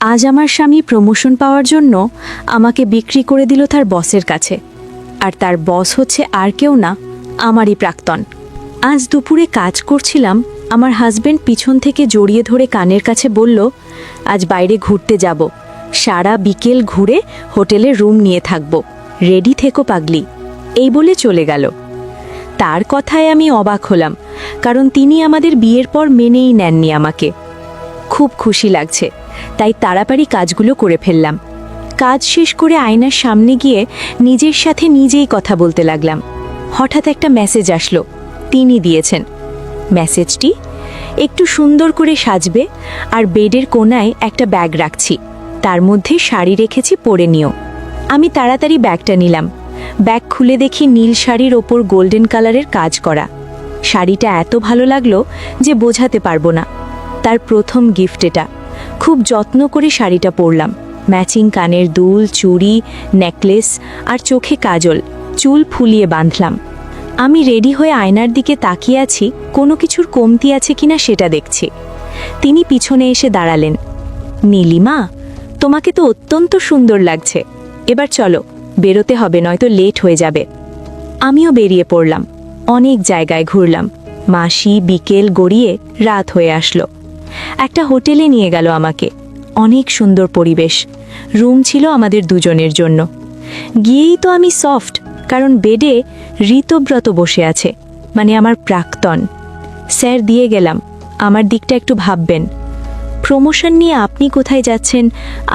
আজ আমার স্বামী প্রমোশন পাওয়ার জন্য আমাকে বিক্রি করে দিল তার বসের কাছে। আর তার বস হচ্ছে আর কেউ না, আমারই প্রাক্তন। আজ দুপুরে কাজ করছিলাম, আমার হাজবেন্ড পিছন থেকে জড়িয়ে ধরে কানের কাছে বলল, আজ বাইরে ঘুরতে যাব, সারা বিকেল ঘুরে হোটেলে রুম নিয়ে থাকব, রেডি থেকো পাগলি, এই বলে চলে গেল। তার কথায় আমি অবাক হলাম, কারণ তিনি আমাদের বিয়ের পর মেনেই নেননি আমাকে। খুব খুশি লাগছে, তাই তাড়াতাড়ি কাজগুলো করে ফেললাম। কাজ শেষ করে আয়নার সামনে গিয়ে নিজের সাথে নিজেই কথা বলতে লাগলাম। হঠাৎ একটা মেসেজ আসলো, তিনি দিয়েছেন। মেসেজটি, একটু সুন্দর করে সাজবে, আর বেডের কোণায় একটা ব্যাগ রাখছি, তার মধ্যে শাড়ি রেখেছি, পরে নিও। আমি তাড়াতাড়ি ব্যাগটা নিলাম। ব্যাগ খুলে দেখি নীল শাড়ির ওপর গোল্ডেন কালারের কাজ করা। শাড়িটা এত ভালো লাগলো যে বোঝাতে পারবো না। তার প্রথম গিফট এটা। খুব যত্ন করে শাড়িটা পরলাম। ম্যাচিং কানের দুল, চুড়ি, নেকলেস আর চোখে কাজল, চুল ফুলিয়ে বাঁধলাম। আমি রেডি হয়ে আয়নার দিকে তাকিয়ে আছি, কোনো কিছুর কমতি আছে কিনা সেটা দেখছি। তিনি পিছনে এসে দাঁড়ালেন। নীলিমা, তোমাকে তো অত্যন্ত সুন্দর লাগছে, এবার চলো, বেরোতে হবে, নয়তো লেট হয়ে যাবে। আমিও বেরিয়ে পড়লাম। অনেক জায়গায় ঘুরলাম। মাসি বিকেল গড়িয়ে রাত হয়ে আসলো। একটা হোটেলে নিয়ে গেল আমাকে। অনেক সুন্দর পরিবেশ, রুম ছিল আমাদের দুজনের জন্য। গিয়েই তো আমি সফট, কারণ বেডে ঋতব্রত বসে আছে, মানে আমার প্রাক্তন। স্যার, দিয়ে গেলাম, আমার দিকটা একটু ভাববেন। প্রমোশন নিয়ে আপনি কোথায় যাচ্ছেন,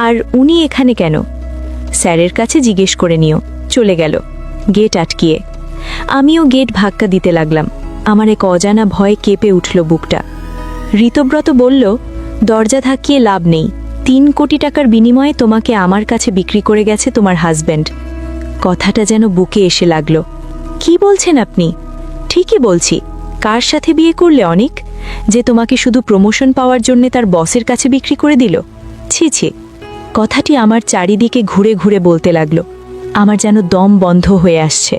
আর উনি এখানে কেন? স্যারের কাছে জিজ্ঞেস করে নিও। চলে গেল গেট আটকিয়ে। আমিও গেট ধাক্কা দিতে লাগলাম। আমার এক অজানা ভয় কেঁপে উঠল বুকটা। ঋতব্রত বলল, দরজা ধাক্কিয়ে লাভ নেই, 3 কোটি টাকার বিনিময়ে তোমাকে আমার কাছে বিক্রি করে গেছে তোমার হাজব্যান্ড। কথাটা যেন বুকে এসে লাগলো। কি বলছেন আপনি? ঠিকই বলছি। কার সাথে বিয়ে করলে অনেক, যে তোমাকে শুধু প্রমোশন পাওয়ার জন্য তার বসের কাছে বিক্রি করে দিল? ছি ছি। কথাটি আমার চারিদিকে ঘুরে ঘুরে বলতে লাগলো। আমার যেন দম বন্ধ হয়ে আসছে,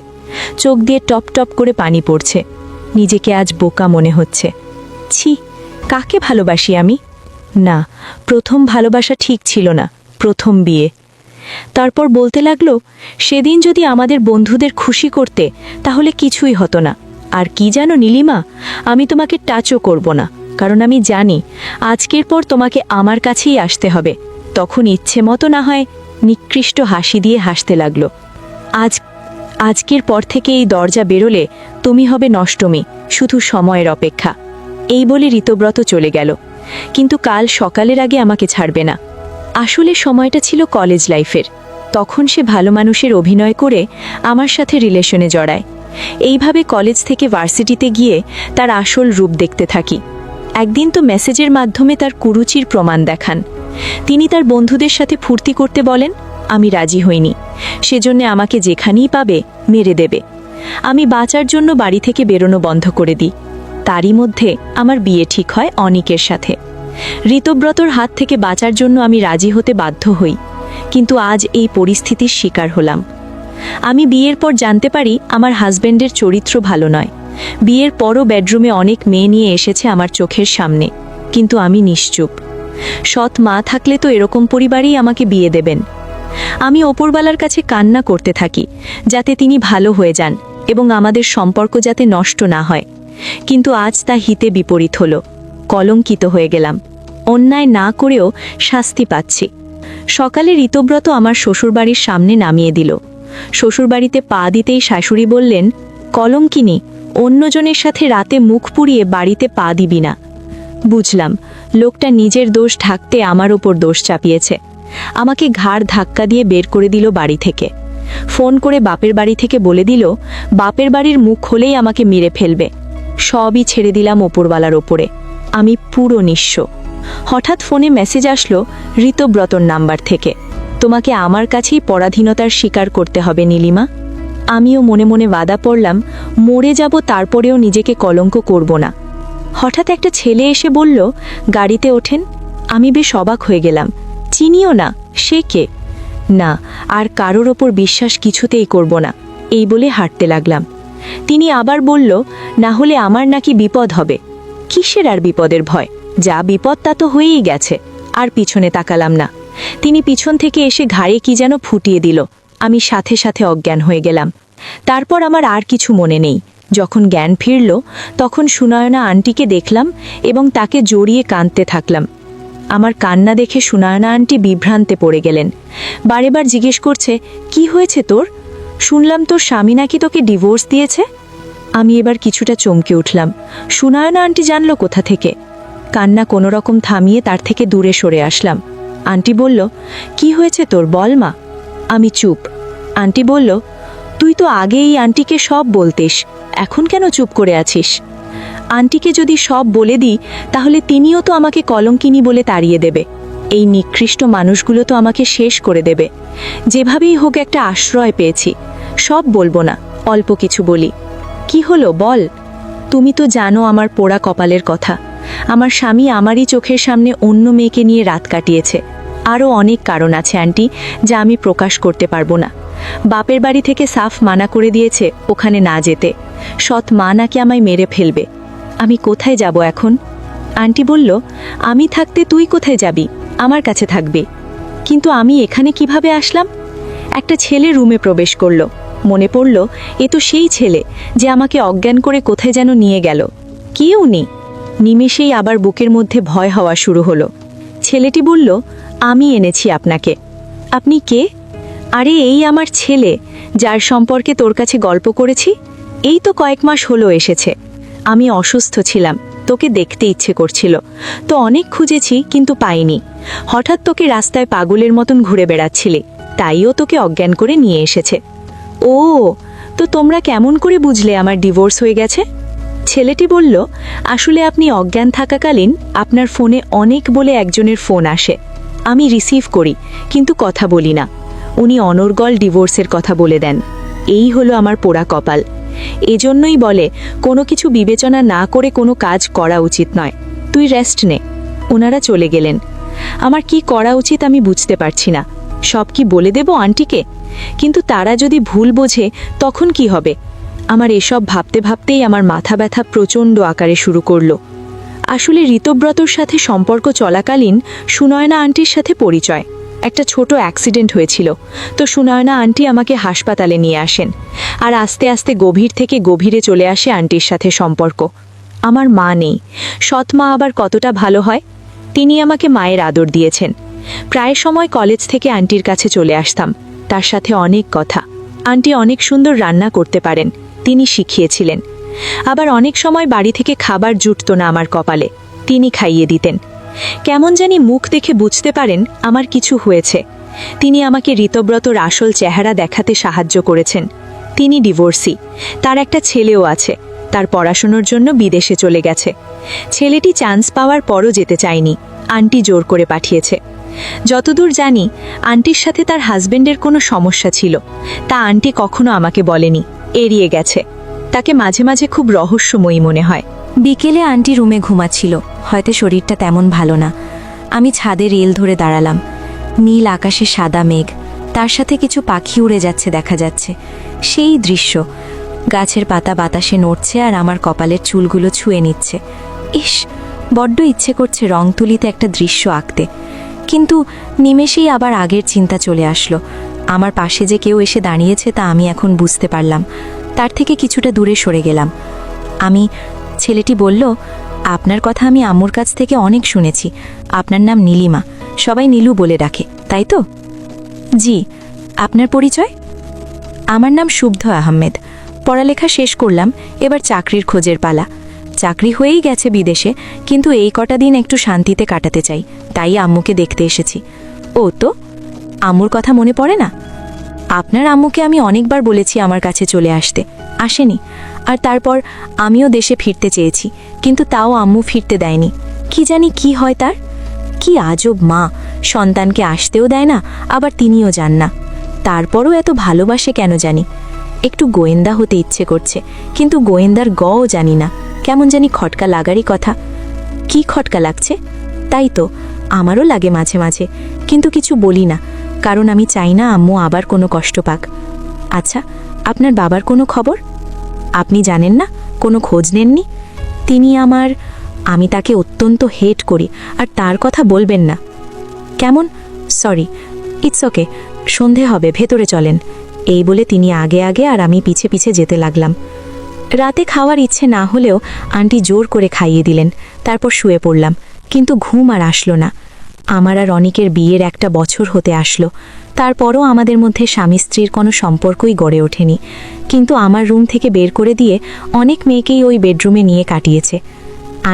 চোখ দিয়ে টপ টপ করে পানি পড়ছে। নিজেকে আজ বোকা মনে হচ্ছে। ছি, কাকে ভালোবাসি আমি? না, প্রথম ভালোবাসা ঠিক ছিল না, প্রথম বিয়ে। তারপর বলতে লাগলো, সেদিন যদি আমাদের বন্ধুদের খুশি করতে, তাহলে কিছুই হতো না। আর কি জানো নীলিমা, আমি তোমাকে টাচও করব না, কারণ আমি জানি আজকের পর তোমাকে আমার কাছেই আসতে হবে। তখন ইচ্ছে মতো না হয়। নিকৃষ্ট হাসি দিয়ে হাসতে লাগলো। আজকের পর থেকে এই দরজা বেরোলে তুমি হবে নষ্টমী, শুধু সময়ের অপেক্ষা। এই বলে ঋতব্রত চলে গেল। কিন্তু কাল সকালের আগে আমাকে ছাড়বে না। আসলে সময়টা ছিল কলেজ লাইফের। তখন সে ভালো মানুষের অভিনয় করে আমার সাথে রিলেশনে জড়ায়। এইভাবে কলেজ থেকে ভার্সিটিতে গিয়ে তার আসল রূপ দেখতে থাকি। একদিন তো মেসেজের মাধ্যমে তার কুরুচির প্রমাণ দেখান। তিনি তার বন্ধুদের সাথে ফুর্তি করতে বলেন। আমি রাজি হইনি। সেজন্য আমাকে যেখানেই পাবে মেরে দেবে। আমি বাঁচার জন্য বাড়ি থেকে বেরোনো বন্ধ করে দিই। তারই মধ্যে আমার বিয়ে ঠিক হয় অনিকের সাথে। ঋতব্রতর হাত থেকে বাঁচার জন্য আমি রাজি হতে বাধ্য হই, কিন্তু আজ এই পরিস্থিতির শিকার হলাম। আমি বিয়ের পর জানতে পারি আমার হাজব্যান্ডের চরিত্র ভালো নয়। বিয়ের পরও বেডরুমে অনেক মেয়ে নিয়ে এসেছে আমার চোখের সামনে, কিন্তু আমি নিশ্চুপ। সৎ মা থাকলে তো এরকম পরিবারেই আমাকে বিয়ে দেবেন। আমি ওপরওয়ালার কাছে কান্না করতে থাকি, যাতে তিনি ভালো হয়ে যান এবং আমাদের সম্পর্ক যাতে নষ্ট না হয়। কিন্তু আজ তা হিতে বিপরীত হলো। কলঙ্কিত হয়ে গেলাম। অন্যায় না করেও শাস্তি পাচ্ছি। সকালে ঋতব্রত আমার শ্বশুরবাড়ির সামনে নামিয়ে দিল। শ্বশুরবাড়িতে পা দিতেই শাশুড়ি বললেন, কলঙ্কিনী, অন্যজনের সাথে রাতে মুখ পুড়িয়ে বাড়িতে পা দিবি না। বুঝলাম, লোকটা নিজের দোষ ঢাকতে আমার ওপর দোষ চাপিয়েছে। আমাকে ঘাড় ধাক্কা দিয়ে বের করে দিল বাড়ি থেকে। ফোন করে বাপের বাড়ি থেকে বলে দিল, বাপের বাড়ির মুখ হলেই আমাকে মেরে ফেলবে। সবই ছেড়ে দিলাম ওপরওয়ালার ওপরে। আমি পুরো নিঃস্ব। হঠাৎ ফোনে মেসেজ আসলো ঋতব্রতর নাম্বার থেকে, তোমাকে আমার কাছেই পরাধীনতার স্বীকার করতে হবে নীলিমা। আমিও মনে মনে বাধা পড়লাম, মরে যাব তারপরেও নিজেকে কলঙ্ক করব না। হঠাৎ একটা ছেলে এসে বলল, গাড়িতে ওঠেন। আমি বেশ অবাক হয়ে গেলাম। চিনিও না, সে কে? না, আর কারোর ওপর বিশ্বাস কিছুতেই করব না, এই বলে হাঁটতে লাগলাম। তিনি আবার বলল, না হলে আমার নাকি বিপদ হবে। কিসের আর বিপদের ভয়? যা বিপদ তা তো হয়েই গেছে, আর পিছনে তাকালাম না। তিনি পিছন থেকে এসে ঘাড়ে কি যেন ফুটিয়ে দিল। আমি সাথে সাথে অজ্ঞান হয়ে গেলাম। তারপর আমার আর কিছু মনে নেই। যখন জ্ঞান ফিরল তখন সুনয়না আন্টিকে দেখলাম এবং তাকে জড়িয়ে কাঁদতে থাকলাম। আমার কান্না দেখে সুনয়না আন্টি বিভ্রান্তে পড়ে গেলেন। বারেবার জিজ্ঞেস করছে, কি হয়েছে তোর? শুনলাম তোর স্বামী নাকি তোকে ডিভোর্স দিয়েছে। আমি এবার কিছুটা চমকে উঠলাম। সুনয়না আন্টি জানলো কোথা থেকে? কান্না কোনো রকম থামিয়ে তার থেকে দূরে সরে আসলাম। আন্টি বলল, কি হয়েছে তোর, বল মা। আমি চুপ। আন্টি বলল, তুই তো আগেই আন্টিকে সব বলতিস, এখন কেন চুপ করে আছিস? আন্টিকে যদি সব বলে দিই তাহলে তিনিও তো আমাকে কলঙ্কিনী বলে তাড়িয়ে দেবে। এই নিকৃষ্ট মানুষগুলো তো আমাকে শেষ করে দেবে। যেভাবেই হোক একটা আশ্রয় পেয়েছি, সব বলবো না, অল্প কিছু বলি। কি হলো বল। তুমি তো জানো আমার পোড়া কপালের কথা। আমার স্বামী আমারই চোখের সামনে অন্য মেয়েকে নিয়ে রাত কাটিয়েছে। আরও অনেক কারণ আছে আন্টি, যা আমি প্রকাশ করতে পারবো না। বাপের বাড়ি থেকে সাফ মানা করে দিয়েছে ওখানে না যেতে। সৎ মা নাকি আমায় মেরে ফেলবে। আমি কোথায় যাব এখন? আন্টি বলল, আমি থাকতে তুই কোথায় যাবি? আমার কাছে থাকবে। কিন্তু আমি এখানে কিভাবে আসলাম? একটা ছেলে রুমে প্রবেশ করলো। মনে পড়ল, এ তো সেই ছেলে যে আমাকে অজ্ঞান করে কোথায় যেন নিয়ে গেল। কি উনি? নিমেষেই আবার বুকের মধ্যে ভয় হওয়া শুরু হলো। ছেলেটি বলল, আমি এনেছি আপনাকে। আপনি কে? আরে এই আমার ছেলে, যার সম্পর্কে তোর কাছে গল্প করেছি। এই তো কয়েক মাস হলো এসেছে। আমি অসুস্থ ছিলাম, তোকে দেখতে ইচ্ছে করছিল, তো অনেক খুঁজেছি কিন্তু পাইনি। হঠাৎ তোকে রাস্তায় পাগলের মতন ঘুরে বেড়াচ্ছিলে, তাইও তোকে অজ্ঞান করে নিয়ে এসেছে। ও, তো তোমরা কেমন করে বুঝলে আমার ডিভোর্স হয়ে গেছে? ছেলেটি বলল, আসলে আপনি অজ্ঞান থাকাকালীন আপনার ফোনে অনেক বলে একজনের ফোন আসে। আমি রিসিভ করি কিন্তু কথা বলি না। উনি অনর্গল ডিভোর্সের কথা বলে দেন। এই হলো আমার পোড়া কপাল। এজন্যই বলে কোনো কিছু বিবেচনা না করে কোনো কাজ করা উচিত নয়। তুই রেস্ট নে। ওনারা চলে গেলেন। আমার কি করা উচিত আমি বুঝতে পারছি না। সব কি বলে দেব আন্টিকে? কিন্তু তারা যদি ভুল বোঝে তখন কি হবে? আমার এসব ভাবতে ভাবতেই আমার মাথা ব্যথা প্রচণ্ড আকারে শুরু করলো। আসলে ঋতব্রতর সাথে সম্পর্ক চলাকালীন সুনয়না আন্টির সাথে পরিচয়। একটা ছোট অ্যাক্সিডেন্ট হয়েছিল, তো সুনয়না আন্টি আমাকে হাসপাতালে নিয়ে আসেন। আর আস্তে আস্তে গভীর থেকে গভীরে চলে আসে আন্টির সাথে সম্পর্ক। আমার মা নেই, সৎ মা আবার কতটা ভালো হয়। তিনি আমাকে মায়ের আদর দিয়েছেন। প্রায় সময় কলেজ থেকে আন্টির কাছে চলে আসতাম। তার সাথে অনেক কথা। আন্টি অনেক সুন্দর রান্না করতে পারেন, তিনি শিখিয়েছিলেন। আবার অনেক সময় বাড়ি থেকে খাবার জুটতো না আমার কপালে, তিনি খাইয়ে দিতেন। কেমন জানি মুখ দেখে বুঝতে পারেন আমার কিছু হয়েছে। তিনি আমাকে ঋতব্রতর আসল চেহারা দেখাতে সাহায্য করেছেন। তিনি ডিভোর্সি, তার একটা ছেলেও আছে। তার পড়াশোনার জন্য বিদেশে চলে গেছে। ছেলেটি চান্স পাওয়ার পরও যেতে চায়নি, আন্টি জোর করে পাঠিয়েছে। যতদূর জানি আন্টির সাথে তার হাজবেন্ডের কোনো সমস্যা ছিল, তা আন্টি কখনো আমাকে বলেনি, এড়িয়ে গেছে। তাকে মাঝে মাঝে খুব রহস্যময়ী মনে হয়। বিকেলে আন্টি রুমে ঘুমাচ্ছিল, হয়তো শরীরটা তেমন ভালো না। আমি ছাদে রেল ধরে দাঁড়ালাম। নীল আকাশে সাদা মেঘ, তার সাথে কিছু পাখি উড়ে যাচ্ছে দেখা যাচ্ছে। সেই দৃশ্য, গাছের পাতা বাতাসে নড়ছে আর আমার কপালের চুলগুলো ছুঁয়ে নিচ্ছে। ইস, বড্ড ইচ্ছে করছে রং তুলিতে একটা দৃশ্য আঁকতে। কিন্তু নিমেষেই আবার আগের চিন্তা চলে আসলো। আমার পাশে যে কেউ এসে দাঁড়িয়েছে তা আমি এখন বুঝতে পারলাম। তার থেকে কিছুটা দূরে সরে গেলাম। ছেলেটি বলল, আপনার কথা আমি আম্মুর কাছ থেকে অনেক শুনেছি। আপনার নাম নীলিমা, সবাই নীলু বলে ডাকে, তাই তো? জি। আপনার পরিচয়? আমার নাম শুদ্ধ আহমেদ। পড়ালেখা শেষ করলাম, এবার চাকরির খোঁজের পালা। চাকরি হয়েই গেছে বিদেশে, কিন্তু এই কটা দিন একটু শান্তিতে কাটাতে চাই, তাই আম্মুকে দেখতে এসেছি। ও, তো আম্মুর কথা মনে পড়ে না? আপনার আম্মুকে আমি অনেকবার বলেছি আমার কাছে চলে আসতে, আসেনি। আর তারপর আমিও দেশে ফিরতে চেয়েছি, কিন্তু তাও আম্মু ফিরতে দেয়নি। কি জানি কি হয় তার। কি আজব মা, সন্তানকে আসতেও দেয় না, আবার তিনিও যান না। তারপরও এত ভালোবাসে কেন জানি। একটু গোয়েন্দা হতে ইচ্ছে করছে, কিন্তু গোয়েন্দার গও জানি না। কেমন জানি খটকা লাগারই কথা। কি খটকা লাগছে? তাই তো আমারও লাগে মাঝে মাঝে, কিন্তু কিছু বলি না, কারণ আমি চাই না আম্মু আবার কোনো কষ্ট পাক। আচ্ছা, আপনার বাবার কোনো খবর? আপনি জানেন না? কোনো খোঁজ নেননি? আমি তাকে অত্যন্ত হেট করি, আর তার কথা বলবেন না। কেমন? সরি, ইটস ওকে, সন্ধে হবে, ভেতরে চলেন। এই বলে তিনি আগে আগে আর আমি পিছে পিছে যেতে লাগলাম। রাতে খাওয়ার ইচ্ছে না হলেও আন্টি জোর করে খাইয়ে দিলেন, তারপর শুয়ে পড়লাম। কিন্তু ঘুম আর আসলো না। আমার আর অনিকের বিয়ের 1 বছর হতে আসলো, তারপরও আমাদের মধ্যে স্বামী স্ত্রীর কোনো সম্পর্কই গড়ে ওঠেনি। কিন্তু আমার রুম থেকে বের করে দিয়ে অনেক মেয়েকেই ওই বেডরুমে নিয়ে কাটিয়েছে।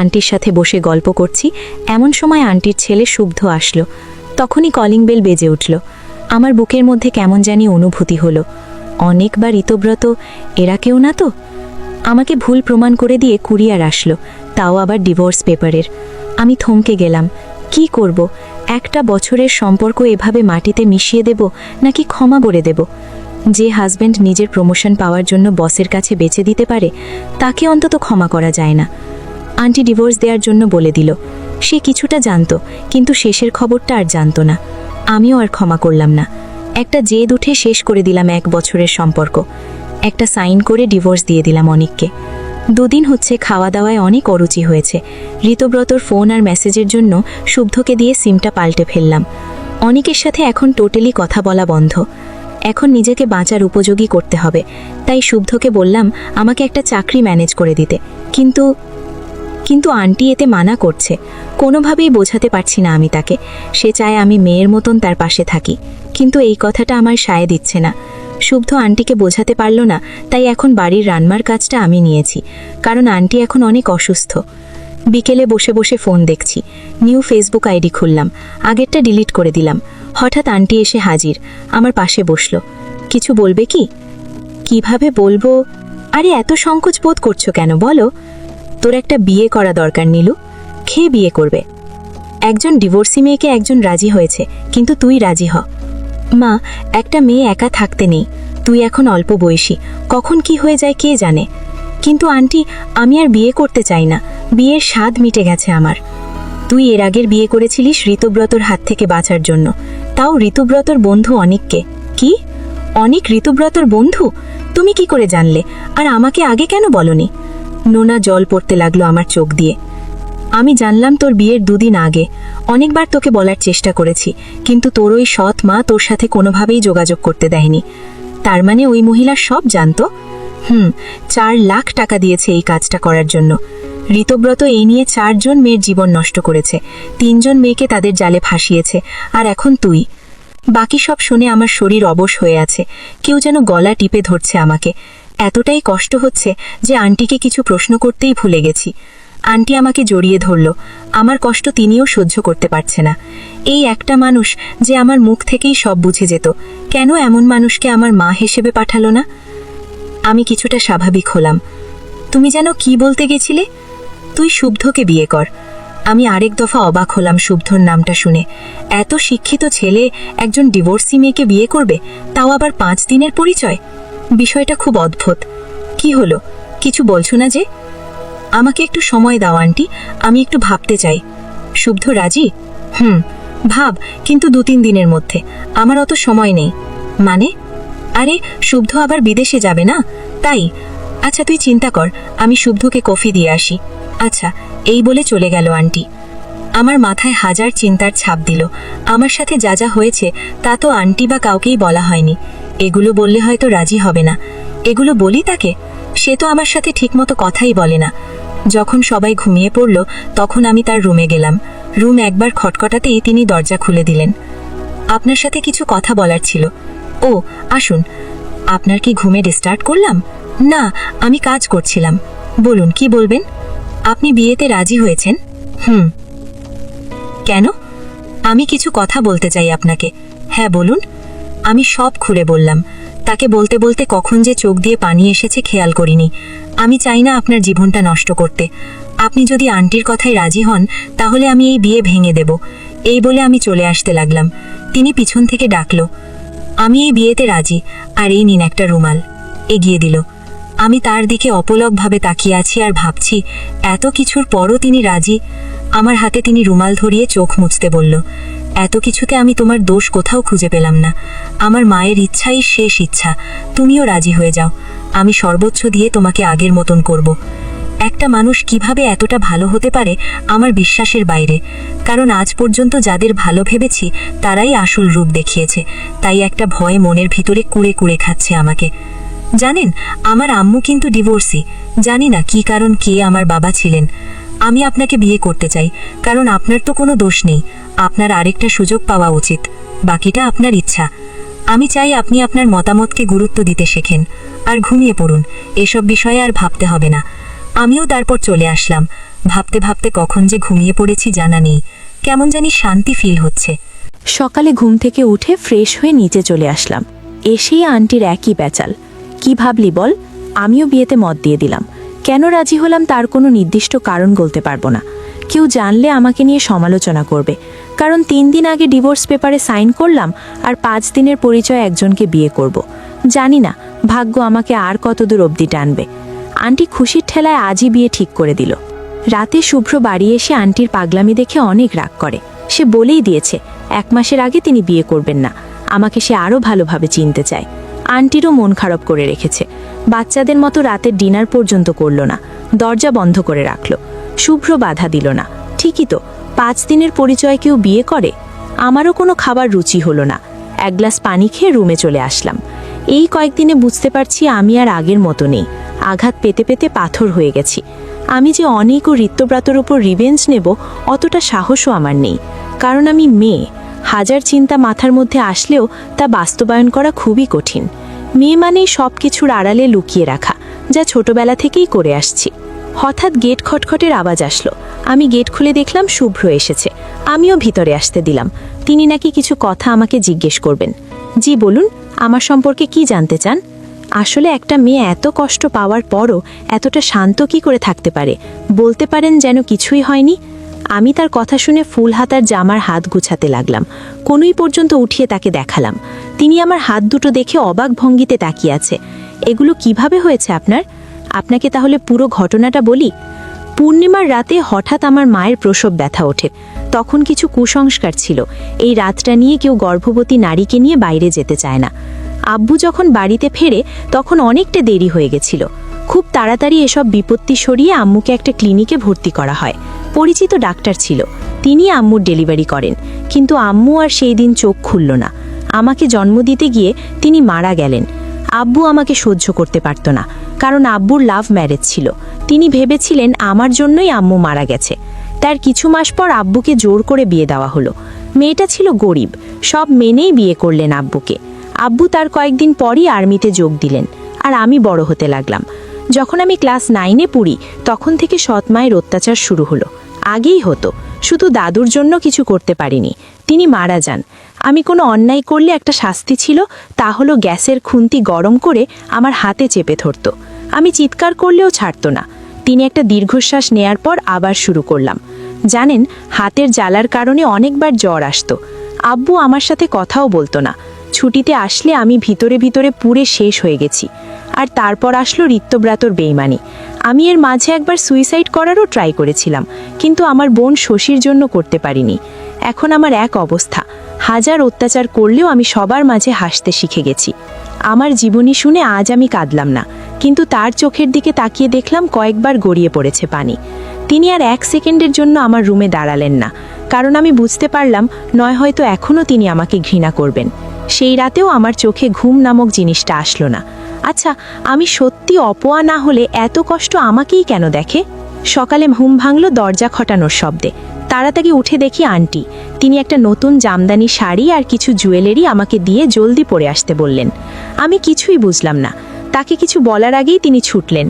আন্টির সাথে বসে গল্প করছি, এমন সময় আন্টির ছেলে শুদ্ধ আসলো। তখনই কলিং বেল বেজে উঠল। আমার বুকের মধ্যে কেমন জানি অনুভূতি হলো। অনেক বা ঋতব্রত, এরা কেউ না তো? আমাকে ভুল প্রমাণ করে দিয়ে কুরিয়ার আসলো, তাও আবার ডিভোর্স পেপারের। আমি থমকে গেলাম। কি করব? 1 বছরের সম্পর্ক এভাবে মাটিতে মিশিয়ে দেব নাকি ক্ষমা করে দেব? যে হাজব্যান্ড নিজের প্রমোশন পাওয়ার জন্য বসের কাছে বেচে দিতে পারে, তাকে অন্তত ক্ষমা করা যায় না। আন্টি ডিভোর্স দেওয়ার জন্য বলে দিল। সে কিছুটা জানতো, কিন্তু শেষের খবরটা আর জানতো না। আমিও আর ক্ষমা করলাম না। একটা জেদ উঠে শেষ করে দিলাম 1 বছরের সম্পর্ক। একটা সাইন করে ডিভোর্স দিয়ে দিলাম অনিককে। 2 দিন হচ্ছে খাওয়া দাওয়ায় অনেক অরুচি হয়েছে। ঋতব্রতর ফোন আর মেসেজের জন্য শুদ্ধকে দিয়ে সিমটা পাল্টে ফেললাম। অনিকের সাথে এখন টোটালি কথা বলা বন্ধ। এখন নিজেকে বাঁচার উপযোগী করতে হবে। তাই শুদ্ধকে বললাম আমাকে একটা চাকরি ম্যানেজ করে দিতে। কিন্তু আন্টি এতে মানা করছে। কোনোভাবেই বোঝাতে পারছি না আমি তাকে। সে চায় আমি মেয়ের মতন তার পাশে থাকি, কিন্তু এই কথাটা আমার সায় দিচ্ছে না। শুদ্ধ আন্টিকে বোঝাতে পারল না, তাই এখন বাড়ির রান্নার কাজটা আমি নিয়েছি, কারণ আন্টি এখন অনেক অসুস্থ। বিকেলে বসে বসে ফোন দেখছি। নিউ ফেসবুক আইডি খুললাম, আগেরটা ডিলিট করে দিলাম। হঠাৎ আন্টি এসে হাজির, আমার পাশে বসলো। কিছু বলবে কি? কিভাবে বলবো? আরে এত সংকোচ বোধ করছো কেন বলো? তোর একটা বিয়ে করা দরকার নীলু। খেয়ে বিয়ে করবে? একজন ডিভোর্সি মেয়েকে একজন রাজি হয়েছে, কিন্তু তুই রাজি হ। মা, একটা মেয়ে একা থাকতে নেই। তুই এখন অল্প বয়সী, কখন কি হয়ে যায় কে জানে। কিন্তু আন্টি, আমি আর বিয়ে করতে চাই না। বিয়ের স্বাদ মিটে গেছে আমার। তুই এর আগের বিয়ে করেছিলিস ঋতব্রতর হাত থেকে বাঁচার জন্য, তাও ঋতব্রতর বন্ধু অনিককে। কি? অনিক ঋতব্রতর বন্ধু? তুমি কি করে জানলে? আর আমাকে আগে কেন বলনি? নোনা জল পড়তে লাগলো আমার চোখ দিয়ে। আমি জানলাম তোর বিয়ের 2 দিন আগে। অনেকবার তোকে বলার চেষ্টা করেছি, কিন্তু তোর ওই সৎ মা তোর সাথে কোনোভাবেই যোগাযোগ করতে দেয়নি। তার মানে ওই মহিলা সব জানতো? 4 লাখ টাকা দিয়েছে এই কাজটা করার জন্য। ঋতব্রত এই নিয়ে 4 জন মেয়ের জীবন নষ্ট করেছে, 3 জন মেয়েকে তাদের জালে ফাঁসিয়েছে, আর এখন তুই। বাকি সব শুনে আমার শরীর অবশ হয়ে আছে। কেউ যেন গলা টিপে ধরছে আমাকে। এতটাই কষ্ট হচ্ছে যে আন্টিকে কিছু প্রশ্ন করতেই ভুলে গেছি। আন্টি আমাকে জড়িয়ে ধরল। আমার কষ্ট তিনিও সহ্য করতে পারছে না। এই একটা মানুষ যে আমার মুখ থেকেই সব বুঝে যেত, কেন এমন মানুষকে আমার মা হিসেবে পাঠালো না? আমি কিছুটা স্বাভাবিক হলাম। তুমি যেন কি বলতে গেছিলে? তুই শুদ্ধকে বিয়ে কর। আমি আরেক দফা অবাক হলাম শুদ্ধর নামটা শুনে। এত শিক্ষিত ছেলে একজন ডিভোর্সি মেয়েকে বিয়ে করবে, তাও আবার 5 দিনের পরিচয়। বিষয়টা খুব অদ্ভুত। কি হলো? কিছু বলছো না যে? আমাকে একটু সময় দাও আন্টি, আমি একটু ভাবতে চাই। শুদ্ধ রাজি? ভাব, কিন্তু 2-3 দিনের মধ্যে। আমার অত সময় নেই। মানে? আরে শুদ্ধ আবার বিদেশে যাবে না, তাই। আচ্ছা তুই চিন্তা কর, আমি শুদ্ধকে কফি দিয়ে আসি। আচ্ছা, এই বলে চলে গেল আন্টি। আমার মাথায় হাজার চিন্তার ছাপ দিল। আমার সাথে যা যা হয়েছে তা তো আন্টি বা কাউকেই বলা হয়নি। এগুলো বললে হয়তো রাজি হবে না। এগুলো বলি তাকে? সে তো আমার সাথে ঠিকমতো কথাই বলে না। যখন সবাই ঘুমিয়ে পড়ল, তখন আমি তার রুমে গেলাম। রুম একবার খটখটাতেই তিনি দরজা খুলে দিলেন। আপনার সাথে কিছু কথা বলার ছিল। ও, আসুন। আপনার কি ঘুমে ডিস্টার্ব করলাম? না, আমি কাজ করছিলাম। বলুন, কি বলবেন? আপনি বিয়েতে রাজি হয়েছেন? কেন? আমি কিছু কথা বলতে চাই আপনাকে। হ্যাঁ বলুন। আমি সব খুলে বললাম। তাকে বলতে বলতে কখন যে চোখ দিয়ে পানি এসেছে খেয়াল করিনি। আমি চাই না আপনার জীবনটা নষ্ট করতে। আপনি যদি আন্টির কথায় রাজি হন, তাহলে আমি এই বিয়ে ভেঙে দেব। এই বলে আমি চলে আসতে লাগলাম। তিনি পিছন থেকে ডাকলো, আমি এই বিয়েতে রাজি, আর এই নিন একটা রুমাল। এগিয়ে দিল। আমি তার দিকে অপলকভাবে তাকিয়ে আছি আর ভাবছি, এত কিছুর পরও তিনি রাজি। আমার হাতে তিনি রুমাল ধরিয়ে চোখ মুছতে বলল, এত কিছুতে আমি তোমার দোষ কোথাও খুঁজে পেলাম না। আমার মায়ের ইচ্ছাই শেষ ইচ্ছা। তুমিও রাজি হয়ে যাও। আমি সর্বোচ্চ দিয়ে তোমাকে আগের মতন করব। একটা মানুষ কিভাবে এতটা ভালো হতে পারে আমার বিশ্বাসের বাইরে, কারণ আজ পর্যন্ত যাদের ভালো ভেবেছি তারাই আসল রূপ দেখিয়েছে। তাই একটা ভয় মনের ভিতরে কুড়ে কুড়ে খাচ্ছে আমাকে। জানেন, আমার আম্মু কিন্তু ডিভোর্সি। জানি না কি কারণ, কে আমার বাবা ছিলেন। আমি আপনাকে বিয়ে করতে চাই, কারণ আপনার তো কোনো দোষ নেই। আপনার আরেকটা সুযোগ পাওয়া উচিত, বাকিটা আপনার ইচ্ছা। আমি চাই আপনি আপনার মতামতকে গুরুত্ব দিতে শেখেন আর ঘুমিয়ে পড়ুন। এসব বিষয়ে আর ভাবতে হবে না। আমিও তারপর চলে আসলাম। ভাবতে ভাবতে কখন যে ঘুমিয়ে পড়েছি জানা নেই। কেমন জানি শান্তি ফিল হচ্ছে। সকালে ঘুম থেকে উঠে ফ্রেশ হয়ে নিচে চলে আসলাম। এসেই আন্টির একই প্যাচাল। কি ভাবলি বল? আমিও বিয়েতে মত দিয়ে দিলাম। কেন রাজি হলাম তার কোনো নির্দিষ্ট কারণ বলতে পারবো না। কেউ জানলে আমাকে নিয়ে সমালোচনা করবে, কারণ 3 দিন আগে ডিভোর্স পেপারে সাইন করলাম আর 5 দিনের পরিচয় একজনকে বিয়ে করব। জানি না ভাগ্য আমাকে আর কতদূর অবধি টানবে। আন্টি খুশির ঠেলায় আজই বিয়ে ঠিক করে দিল। রাতে শুভ্র বাড়ি এসে আন্টির পাগলামি দেখে অনেক রাগ করে। সে বলেই দিয়েছে 1 মাসের আগে তিনি বিয়ে করবেন না। আমাকে সে আরও ভালোভাবে চিনতে চায়। আন্টিরও মন খারাপ করে রেখেছে। বাচ্চাদের মতো রাতের ডিনার পর্যন্ত করল না, দরজা বন্ধ করে রাখল। শুভ্র বাধা দিল না। ঠিকই তো, 5 দিনের পরিচয় কেউ বিয়ে করে? আমারও কোনো খাবার রুচি হলো না। 1 গ্লাস পানি খেয়ে রুমে চলে আসলাম। এই কয়েকদিনে বুঝতে পারছি আমি আর আগের মতো নেই। আঘাত পেতে পেতে পাথর হয়ে গেছি। আমি যে অনেক ও ঋত্যব্রাতর উপর রিভেঞ্জ নেব অতটা সাহসও আমার নেই, কারণ আমি মেয়ে। হাজার চিন্তা মাথার মধ্যে আসলেও তা বাস্তবায়ন করা খুবই কঠিন। মেয়ে মানেই সব কিছুর আড়ালে লুকিয়ে রাখা, যা ছোটবেলা থেকেই করে আসছি। হঠাৎ গেট খটখটের আওয়াজ আসলো। আমি গেট খুলে দেখলাম শুভ্র এসেছে। আমিও ভিতরে আসতে দিলাম। তিনি নাকি কিছু কথা আমাকে জিজ্ঞেস করবেন। জি বলুন, আমার সম্পর্কে কি জানতে চান? আসলে একটা মেয়ে এত কষ্ট পাওয়ার পরও এতটা শান্ত কি করে থাকতে পারে? বলতে পারেন যেন কিছুই হয়নি। আমি তার কথা শুনে ফুল হাতার জামার হাত গুছাতে লাগলাম। কোনোই পর্যন্ত উঠিয়ে তাকে দেখালাম। তিনি আমার হাত দুটো দেখে অবাক ভঙ্গিতে তাকিয়ে আছে। এগুলো কিভাবে হয়েছে আপনার? আপনাকে তাহলে পুরো ঘটনাটা বলি। পূর্ণিমার রাতে হঠাৎ আমার মায়ের প্রসব ব্যথা ওঠে। তখন কিছু কুসংস্কার ছিল। এই রাতটা নিয়ে কেউ গর্ভবতী নারীকে নিয়ে বাইরে যেতে চায় না। আব্বু যখন বাড়িতে ফেরে তখন অনেকটা দেরি হয়ে গেছিল। খুব তাড়াতাড়ি এসব বিপত্তি সরিয়ে আম্মুকে একটা ক্লিনিকে ভর্তি করা হয়। পরিচিত ডাক্তার ছিল, তিনি আম্মুর ডেলিভারি করেন। কিন্তু আম্মু আর সেই দিন চোখ খুলল না। আমাকে জন্ম দিতে গিয়ে তিনি মারা গেলেন। আব্বু আমাকে সহ্য করতে পারত না, কারণ আব্বুর লাভ ম্যারেজ ছিল। তিনি ভেবেছিলেন আমার জন্যই আম্মু মারা গেছে। তার কিছু মাস পর আব্বুকে জোর করে বিয়ে দেওয়া হলো। মেয়েটা ছিল গরিব, সব মেনেই বিয়ে করলেন আব্বুকে। আব্বু তার কয়েকদিন পরই আর্মিতে যোগ দিলেন, আর আমি বড় হতে লাগলাম। যখন আমি ক্লাস 9-এ পড়ি তখন থেকে সৎ মায়ের অত্যাচার শুরু হলো। আগেই হতো, শুধু দাদুর জন্য কিছু করতে পারিনি। তিনি মারা যান। আমি কোনো অন্যায় করলে একটা শাস্তি ছিল, তা হলো গ্যাসের খুন্তি গরম করে আমার হাতে চেপে ধরত। আমি চিৎকার করলেও ছাড়তো না। তিনি একটা দীর্ঘশ্বাস নেয়ার পর আবার শুরু করলাম। জানেন, হাতের জ্বালার কারণে অনেকবার জ্বর আসতো। আব্বু আমার সাথে কথাও বলতো না। ছুটিতে আসলে আমি ভিতরে ভিতরে পুরে শেষ হয়ে গেছি। আর তারপর আসলো ঋত্যব্রাতর বেইমানি। আমি এর মাঝে একবার সুইসাইড করারও ট্রাই করেছিলাম, কিন্তু আমার বোন শশীর জন্য করতে পারিনি। এখন আমার এক অবস্থা, হাজার অত্যাচার করলেও আমি সবার মাঝে হাসতে শিখে গেছি। আমার জীবনী শুনে আজ আমি কাঁদলাম না, কিন্তু তার চোখের দিকে তাকিয়ে দেখলাম কয়েকবার গড়িয়ে পড়েছে পানি। তিনি আর 1 সেকেন্ডের জন্য আমার রুমে দাঁড়ালেন না, কারণ আমি বুঝতে পারলাম নয় হয়তো এখনও তিনি আমাকে ঘৃণা করবেন। সেই রাতেও আমার চোখে ঘুম নামক জিনিসটা আসলো না। আচ্ছা, আমি সত্যি অপয়া না হলে এত কষ্ট আমাকেই কেন দেখে? সকালে ঘুম ভাঙল দরজা খটানোর শব্দে। তাড়াতাড়ি উঠে দেখি আন্টি। তিনি একটা নতুন জামদানি শাড়ি আর কিছু জুয়েলারি আমাকে দিয়ে জলদি পরে আসতে বললেন। আমি কিছুই বুঝলাম না। তাকে কিছু বলার আগেই তিনি ছুটলেন।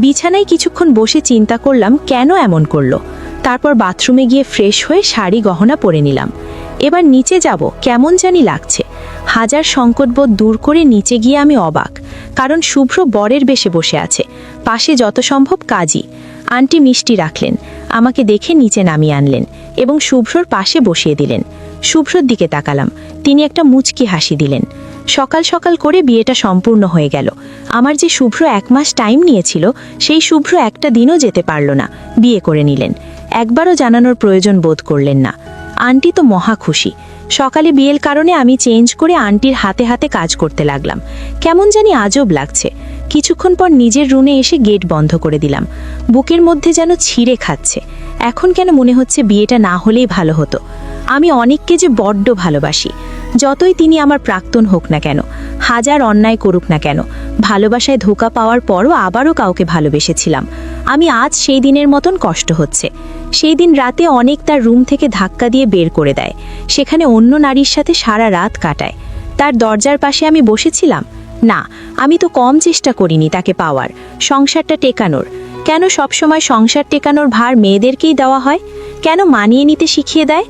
বিছানায় কিছুক্ষণ বসে চিন্তা করলাম কেন এমন করলো। তারপর বাথরুমে গিয়ে ফ্রেশ হয়ে শাড়ি গহনা পরে নিলাম। এবার নিচে যাব, কেমন জানি লাগছে। হাজার সংকটবোধ দূর করে নিচে গিয়ে আমি অবাক, কারণ শুভ্র বরের বেশে বসে আছে। পাশে যত সম্ভব কাজী। আন্টি মিষ্টি রাখলেন, আমাকে দেখে নিচে নামিয়ে আনলেন এবং শুভ্রর পাশে বসিয়ে দিলেন। শুভ্রর দিকে তাকালাম, তিনি একটা মুচকি হাসি দিলেন। সকাল সকাল করে বিয়েটা সম্পূর্ণ হয়ে গেল। আমার যে শুভ্র 1 মাস টাইম নিয়েছিল, সেই শুভ্র একটা দিনও যেতে পারল না। বিয়ে করে নিলেন, একবারও জানানোর প্রয়োজন বোধ করলেন না। আন্টি তো মহা খুশি। সকালে বিয়ের কারণে আমি চেঞ্জ করে আন্টির হাতে হাতে কাজ করতে লাগলাম। কেমন জানি আজব লাগছে। কিছুক্ষণ পর নিজের রুমে এসে গেট বন্ধ করে দিলাম। বুকের মধ্যে যেন ছিঁড়ে খাচ্ছে। এখন কেন মনে হচ্ছে বিয়েটা না হলেই ভালো হতো। আমি অনেককে যে বড্ড ভালোবাসি। যতই তিনি আমার প্রাক্তন হোক না কেন, হাজার অন্যায় করুক না কেন, ভালোবাসায় ধোঁকা পাওয়ার পরও আবারও কাউকে ভালোবেসেছিলাম। আমি আজ সেই দিনের মতন কষ্ট হচ্ছে। সেই দিন রাতে অনেক তার রুম থেকে ধাক্কা দিয়ে বের করে দেয়। সেখানে অন্য নারীর সাথে সারা রাত কাটায়। তার দরজার পাশে আমি বসেছিলাম। না, আমি তো কম চেষ্টা করিনি তাকে পাওয়ার, সংসারটা টেকানোর। কেন সবসময় সংসার টেকানোর ভার মেয়েদেরকেই দেওয়া হয়? কেন মানিয়ে নিতে শিখিয়ে দেয়?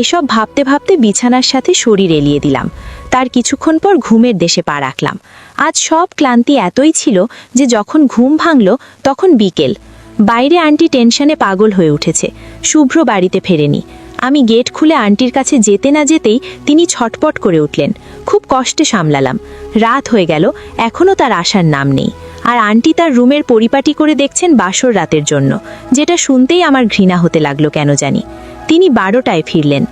এসব ভাবতে ভাবতে বিছানার সাথে শরীর এলিয়ে দিলাম। তার কিছুক্ষণ পর ঘুমের দেশে পা রাখলাম। আজ সব ক্লান্তি এতই ছিল যে যখন ঘুম ভাঙল তখন বিকেল। বাইরে আন্টি টেনশনে পাগল হয়ে উঠেছে। শুভ্র বাড়িতে ফেরেনি। আমি গেট খুলে আন্টির কাছে যেতে না যেতেই তিনি ছটপট করে উঠলেন। খুব কষ্টে সামলালাম। রাত হয়ে গেল, এখনও তার আসার নাম নেই। আর আন্টি তার রুমের পরিপাটি করে দেখছেন বাসর রাতের জন্য, যেটা শুনতেই আমার ঘৃণা হতে লাগলো কেন জানি। তিনি 12টায় ফিরলেন।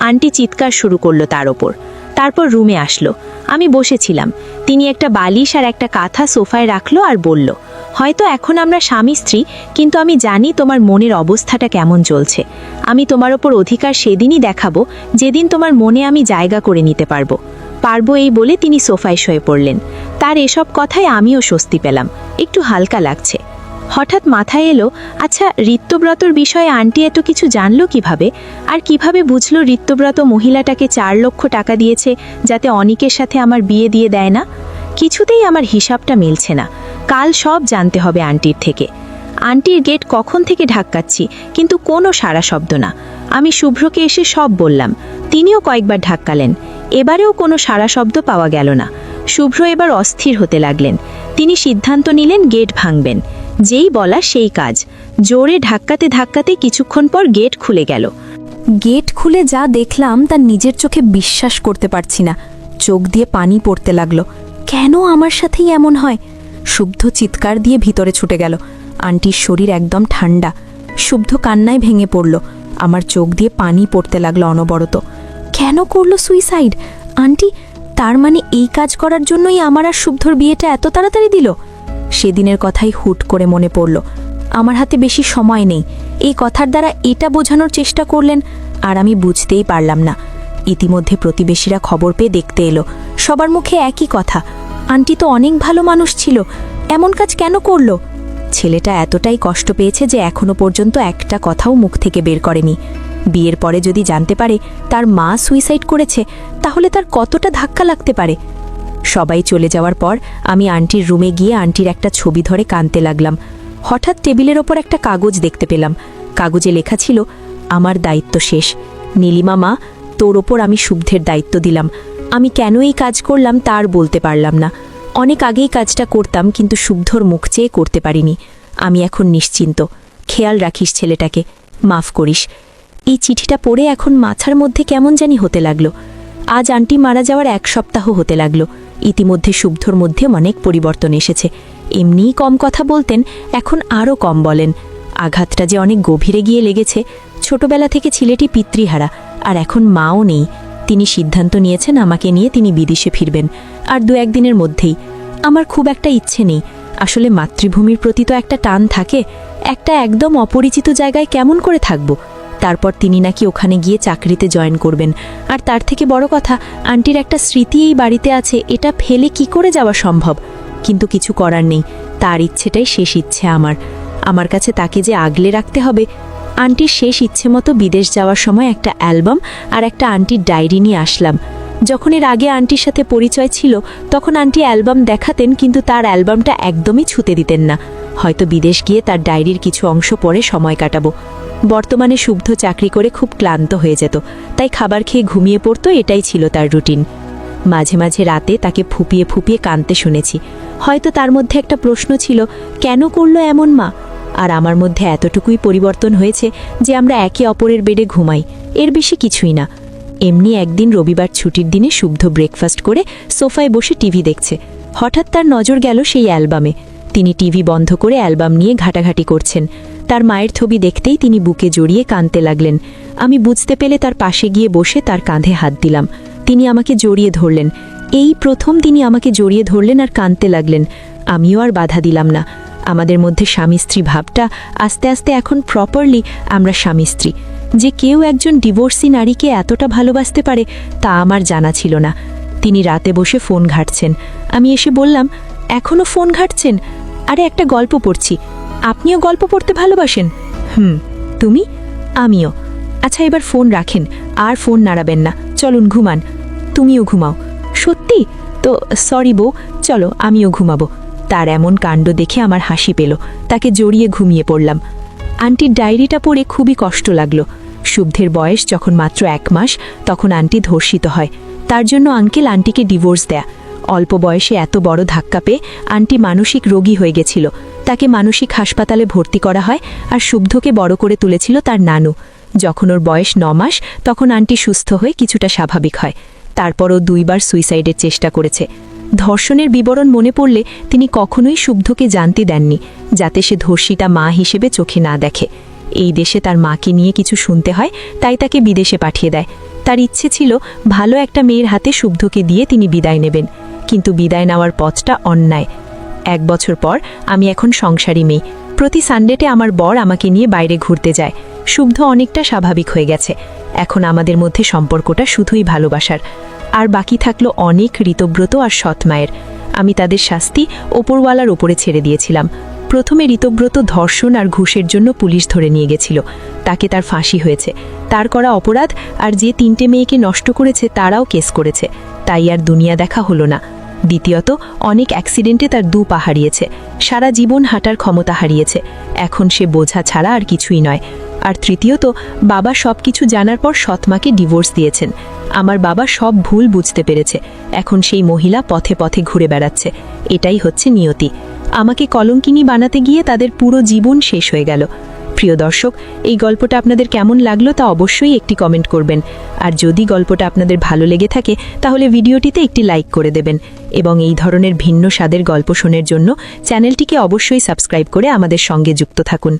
আন্টি চিৎকার শুরু করলো তার ওপর। তারপর রুমে আসলো। আমি বসেছিলাম। তিনি একটা বালিশ আর একটা কাঁথা সোফায় রাখলো আর বলল, হয়তো এখন আমরা স্বামী স্ত্রী, কিন্তু আমি জানি তোমার মনের অবস্থাটা কেমন চলছে। আমি তোমার ওপর অধিকার সেদিনই দেখাবো যেদিন তোমার মনে আমি জায়গা করে নিতে পারবো। এই বলে তিনি সোফায় শুয়ে পড়লেন। তার এসব কথায় আমিও স্বস্তি পেলাম। একটু হালকা লাগছে। হঠাৎ মাথায় এলো, আচ্ছা, ঋত্যব্রতর বিষয়ে আন্টি এত কিছু জানলো কিভাবে? আর কিভাবে বুঝলো ঋত্যব্রত মহিলাটাকে 4 লক্ষ টাকা দিয়েছে যাতে অনিকের সাথে আমার বিয়ে দিয়ে দেয় না? কিছুতেই আমার হিসাবটা মিলছে না। কাল সব জানতে হবে আন্টির থেকে। আন্টির গেট কখন থেকে ধাক্কাচ্ছি, কিন্তু কোনো সাড়া শব্দ না। আমি শুভ্রকে এসে সব বললাম। তিনিও কয়েকবার ধাক্কালেন। এবারেও কোনো সাড়া শব্দ পাওয়া গেল না। শুভ্র এবার অস্থির হতে লাগলেন। তিনি সিদ্ধান্ত নিলেন গেট ভাঙবেন। যেই বলা সেই কাজ। জোরে ধাক্কাতে ধাক্কাতে কিছুক্ষণ পর গেট খুলে গেল। গেট খুলে যা দেখলাম তা নিজের চোখে বিশ্বাস করতে পারছি না। চোখ দিয়ে পানি পড়তে লাগলো। কেন আমার সাথেই এমন হয়? শুদ্ধ চিৎকার দিয়ে ভিতরে ছুটে গেল। আন্টির শরীর একদম ঠান্ডা। শুদ্ধ কান্নায় ভেঙে পড়ল। আমার চোখ দিয়ে পানি পড়তে লাগলো অনবরত। কেন করলো সুইসাইড? আন্টি, তার মানে এই কাজ করার জন্যই আমার আর শুদ্ধর বিয়েটা এত তাড়াতাড়ি দিল? সেদিনের কথাই হুট করে মনে পড়ল। আমার হাতে বেশি সময় নেই। এই কথার দ্বারা এটা বোঝানোর চেষ্টা করলেন, আর আমি বুঝতেই পারলাম না। ইতিমধ্যে প্রতিবেশীরা খবর পেয়ে দেখতে এলো। সবার মুখে একই কথা, আন্টি তো অনেক ভালো মানুষ ছিল, এমন কাজ কেন করলো? ছেলেটা এতটাই কষ্ট পেয়েছে যে এখনো পর্যন্ত একটা কথাও মুখ থেকে বের করেনি। বিয়ের পরে যদি জানতে পারে তার মা সুইসাইড করেছে, তাহলে তার কতটা ধাক্কা লাগতে পারে। সবাই চলে যাওয়ার পর আমি আন্টির রুমে গিয়ে আন্টির একটা ছবি ধরে কাঁদতে লাগলাম। হঠাৎ টেবিলের ওপর একটা কাগজ দেখতে পেলাম। কাগজে লেখা ছিল, আমার দায়িত্ব শেষ। নীলিমা মা, তোর ওপর আমি শুদ্ধের দায়িত্ব দিলাম। আমি কেন এই কাজ করলাম তার বলতে পারলাম না। অনেক আগেই কাজটা করতাম, কিন্তু শুদ্ধর মুখ চেয়ে করতে পারিনি। আমি এখন নিশ্চিন্ত। খেয়াল রাখিস ছেলেটাকে, মাফ করিস। এই চিঠিটা পড়ে এখন মাথার মধ্যে কেমন জানি হতে লাগলো। আজ আন্টি মারা যাওয়ার 1 সপ্তাহ হতে লাগলো। ইতিমধ্যে শুদ্ধর মধ্যে অনেক পরিবর্তন এসেছে। এমনিই কম কথা বলতেন, এখন আরও কম বলেন। আঘাতটা যে অনেক গভীরে গিয়ে লেগেছে। ছোটবেলা থেকে ছেলেটি পিতৃহারা, আর এখন মাও নেই। তিনি সিদ্ধান্ত নিয়েছেন আমাকে নিয়ে তিনি বিদেশে ফিরবেন, আর 2-1 দিনের মধ্যেই। আমার খুব একটা ইচ্ছে নেই। আসলে মাতৃভূমির প্রতি তো একটা টান থাকে। একটা একদম অপরিচিত জায়গায় কেমন করে থাকব? তারপর তিনি নাকি ওখানে গিয়ে চাকরিতে জয়েন করবেন। আর তার থেকে বড় কথা, আন্টির একটা স্মৃতি এই বাড়িতে আছে, এটা ফেলে কি করে যাওয়া সম্ভব? কিন্তু কিছু করার নেই। তার ইচ্ছেটাই শেষ ইচ্ছে আমার কাছে তাকে যে আগলে রাখতে হবে। আন্টির শেষ ইচ্ছে মতো বিদেশ যাওয়ার সময় একটা অ্যালবাম আর একটা আন্টির ডায়েরি নিয়ে আসলাম। যখন এর আগে আন্টির সাথে পরিচয় ছিল তখন আন্টি অ্যালবাম দেখাতেন, কিন্তু তার অ্যালবামটা একদমই ছুঁতে দিতেন না। হয়তো বিদেশ গিয়ে তার ডায়েরির কিছু অংশ পড়ে সময় কাটাবো। বর্তমানে শুদ্ধ চাকরি করে খুব ক্লান্ত হয়ে যেত, তাই খাবার খেয়ে ঘুমিয়ে পড়তো, এটাই ছিল তার রুটিন। মাঝে মাঝে রাতে তাকে ফুপিয়ে ফুপিয়ে কাঁদতে শুনেছি। হয়তো তার মধ্যে একটা প্রশ্ন ছিল, কেন করলো এমন মা? আর আমার মধ্যে এতটুকুই পরিবর্তন হয়েছে যে আমরা একে অপরের বেডে ঘুমাই, এর বেশি কিছুই না। এমনি একদিন রবিবার ছুটির দিনে শুদ্ধ ব্রেকফাস্ট করে সোফায় বসে টিভি দেখছে। হঠাৎ তার নজর গেল সেই অ্যালবামে। তিনি টিভি বন্ধ করে অ্যালবাম নিয়ে ঘাটাঘাটি করছেন। তার মায়ের ছবি দেখতেই তিনি বুকে জড়িয়ে কাঁদতে লাগলেন। আমি বুঝতে পেরে তার পাশে গিয়ে বসে তার কাঁধে হাত দিলাম। তিনি আমাকে জড়িয়ে ধরলেন। এই প্রথম তিনি আমাকে জড়িয়ে ধরলেন আর কাঁদতে লাগলেন। আমিও আর বাধা দিলাম না। আমাদের মধ্যে স্বামী স্ত্রী ভাবটা আস্তে আস্তে এখন প্রপারলি আমরা স্বামী স্ত্রী। যে কেউ একজন ডিভোর্সি নারীকে এতটা ভালোবাসতে পারে তা আমার জানা ছিল না। তিনি রাতে বসে ফোন ঘাঁটছেন। আমি এসে বললাম, এখনও ফোন ঘাঁটছেন? আরে একটা গল্প পড়ছি। আপনিও গল্প পড়তে ভালোবাসেন? তুমি? আমিও। আচ্ছা এবার ফোন রাখেন, আর ফোন নাড়াবেন না, চলুন ঘুমান। তুমিও ঘুমাও। সত্যি তো? সরি বউ, চলো আমিও ঘুমাবো। তার এমন কাণ্ড দেখে আমার হাসি পেল। তাকে জড়িয়ে ঘুমিয়ে পড়লাম। আন্টির ডায়েরিটা পড়ে খুবই কষ্ট লাগলো। শুভ্ধের বয়স যখন মাত্র 1 মাস, তখন আন্টি ধর্ষিত হয়। তার জন্য আঙ্কেল আন্টিকে ডিভোর্স দেয়া। অল্প বয়সে এত বড় ধাক্কা পেয়ে আন্টি মানসিক রোগী হয়ে গেছিল। তাকে মানসিক হাসপাতালে ভর্তি করা হয়, আর শুভ্ধকে বড় করে তুলেছিল তার নানু। যখন ওর বয়স 9 মাস, তখন আন্টি সুস্থ হয়ে কিছুটা স্বাভাবিক হয়। তারপরও 2 বার সুইসাইডের চেষ্টা করেছে। ধর্ষণের বিবরণ মনে পড়লে তিনি কখনোই শুভ্ধকে জানতে দেননি, যাতে সে ধর্ষিতা মা হিসেবে চোখে না দেখে। এই দেশে তার মাকে নিয়ে কিছু শুনতে হয়, তাই তাকে বিদেশে পাঠিয়ে দেয়। তার ইচ্ছে ছিল ভালো একটা মেয়ের হাতে শুভ্ধকে দিয়ে তিনি বিদায় নেবেন, কিন্তু বিদায় নেওয়ার পথটা অন্যায়। 1 বছর পর আমি এখন সংসারী মেয়ে। প্রতি সানডেতে আমার বর আমাকে নিয়ে বাইরে ঘুরতে যায়। শুভ্ধ অনেকটা স্বাভাবিক হয়ে গেছে। এখন আমাদের মধ্যে সম্পর্কটা শুধুই ভালোবাসার। আর বাকি থাকলো অনেক ঋতব্রত আর সৎ মায়ের। আমি তাদের শাস্তি ওপরওয়ালার ওপরে ছেড়ে দিয়েছিলাম। প্রথমে ঋতব্রত ধর্ষণ আর ঘুষের জন্য পুলিশ ধরে নিয়ে গেছিল। তাকে তার ফাঁসি হয়েছে। তার করা অপরাধ আর যে 3টে মেয়েকে নষ্ট করেছে তারাও কেস করেছে, তাই আর দুনিয়া দেখা হলো না। দ্বিতীয়ত, অনেক অ্যাক্সিডেন্টে তার 2 পা হারিয়েছে। সারা জীবন হাঁটার ক্ষমতা হারিয়েছে। এখন সে বোঝা ছাড়া আর কিছুই নয়। আর তৃতীয়ত, বাবা সব কিছু জানার পর সৎমাকে ডিভোর্স দিয়েছেন। আমার বাবা সব ভুল বুঝতে পেরেছে। এখন সেই মহিলা পথে পথে ঘুরে বেড়াচ্ছে। এটাই হচ্ছে নিয়তি। আমাকে কলঙ্কিনী বানাতে গিয়ে তাদের পুরো জীবন শেষ হয়ে গেল। প্রিয় দর্শক, এই গল্পটা আপনাদের কেমন লাগলো তা অবশ্যই একটি কমেন্ট করবেন। আর যদি গল্পটা আপনাদের ভালো লেগে থাকে তাহলে ভিডিওটিতে একটি লাইক করে দেবেন, এবং এই ধরনের ভিন্ন স্বাদের গল্প শোনার জন্য চ্যানেলটিকে অবশ্যই সাবস্ক্রাইব করে আমাদের সঙ্গে যুক্ত থাকুন।